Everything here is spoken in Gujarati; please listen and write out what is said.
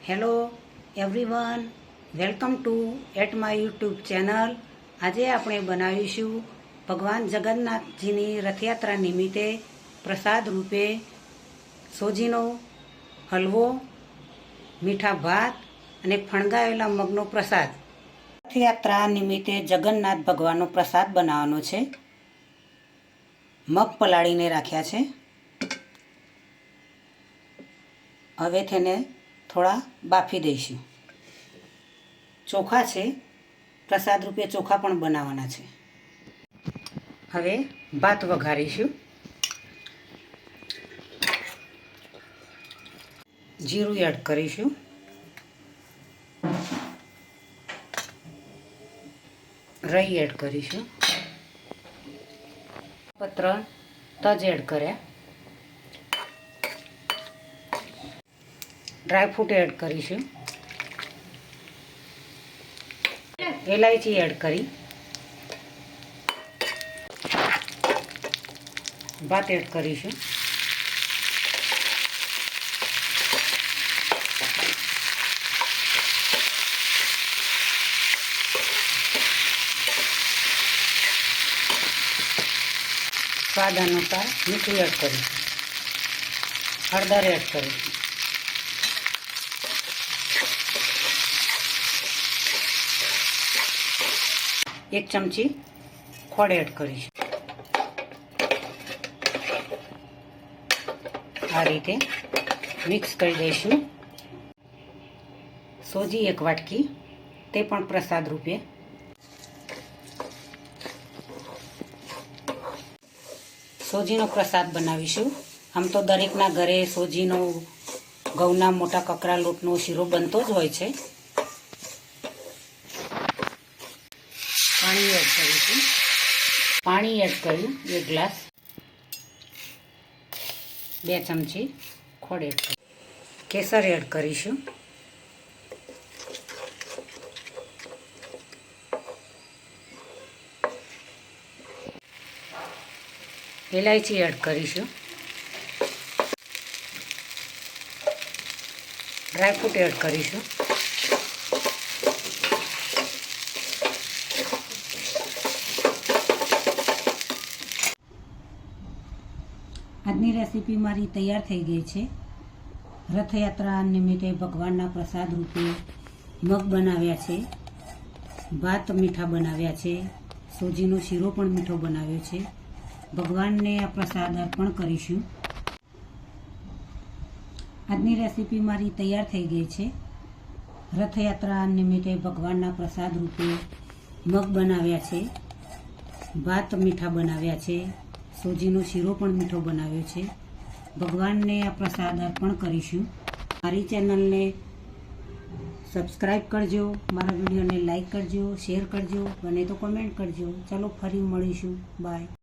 Hello everyone, welcome to at my YouTube channel. આજે આપણે બનાવીશું ભગવાન જગન્નાથજીની રથયાત્રા નિમિત્તે પ્રસાદ રૂપે સોજીનો હલવો, મીઠા ભાત અને ફણગાવેલા મગનો પ્રસાદ. રથયાત્રા નિમિત્તે જગન્નાથ ભગવાનનો પ્રસાદ બનાવવાનો છે. મગ પલાળીને રાખ્યા છે. હવે તેને થોડા બાફી દઈશું. ચોખા છે, પ્રસાદ રૂપે ચોખા પણ બનાવવાના છે. હવે ભાત વઘારીશું. જીરું એડ કરીશું. રાઈ એડ કરીશું. પત્ર તજ એડ કર્યા. ડ્રાયફ્રૂટ એડ કરીશું. એલાયચી એડ કરી. ભાત એડ કરીશું. સ્વાદ અનુસાર મીઠું એડ કરીશું. હળદર એડ કરીશું. એક ચમચી ખોળ એડ કરીશું. આ રીતે મિક્સ કરી દઈશું. સોજી એક વાટકી, તે પણ પ્રસાદ રૂપે. સોજીનો પ્રસાદ બનાવીશું. આમ તો દરેકના ઘરે સોજીનો ઘઉંના મોટા કકરા લોટનો શીરો બનતો જ હોય છે. પાણી એડ કરીશું. પાણી એડ કર્યું 1 ગ્લાસ. 2 ચમચી ખોળ એડ કરીશું. કેસર એડ કરીશું. એલાયચી એડ કરીશું. ડ્રાયફ્રૂટ એડ કરીશું. આજની રેસીપી મારી તૈયાર થઈ ગઈ છે. રથયાત્રા નિમિત્તે ભગવાનના પ્રસાદ રૂપે મગ બનાવ્યા છે, ભાત મીઠા બનાવ્યા છે, સોજીનો શીરો પણ મીઠો બનાવ્યો છે. ભગવાનને આ પ્રસાદ અર્પણ કરીશું. આજની રેસીપી મારી તૈયાર થઈ ગઈ છે. રથયાત્રા નિમિત્તે ભગવાનના પ્રસાદ રૂપે મગ બનાવ્યા છે, ભાત મીઠા બનાવ્યા છે, સોજીનો શીરો પણ મીઠો બનાવ્યો છે. ભગવાનને આ પ્રસાદ અર્પણ કરીશું. મારી ચેનલને સબસ્ક્રાઈબ કરજો, મારા વિડીયોને લાઈક કરજો, શેર કરજો, બને તો કમેન્ટ કરજો. ચાલો ફરી મળીશું. બાય.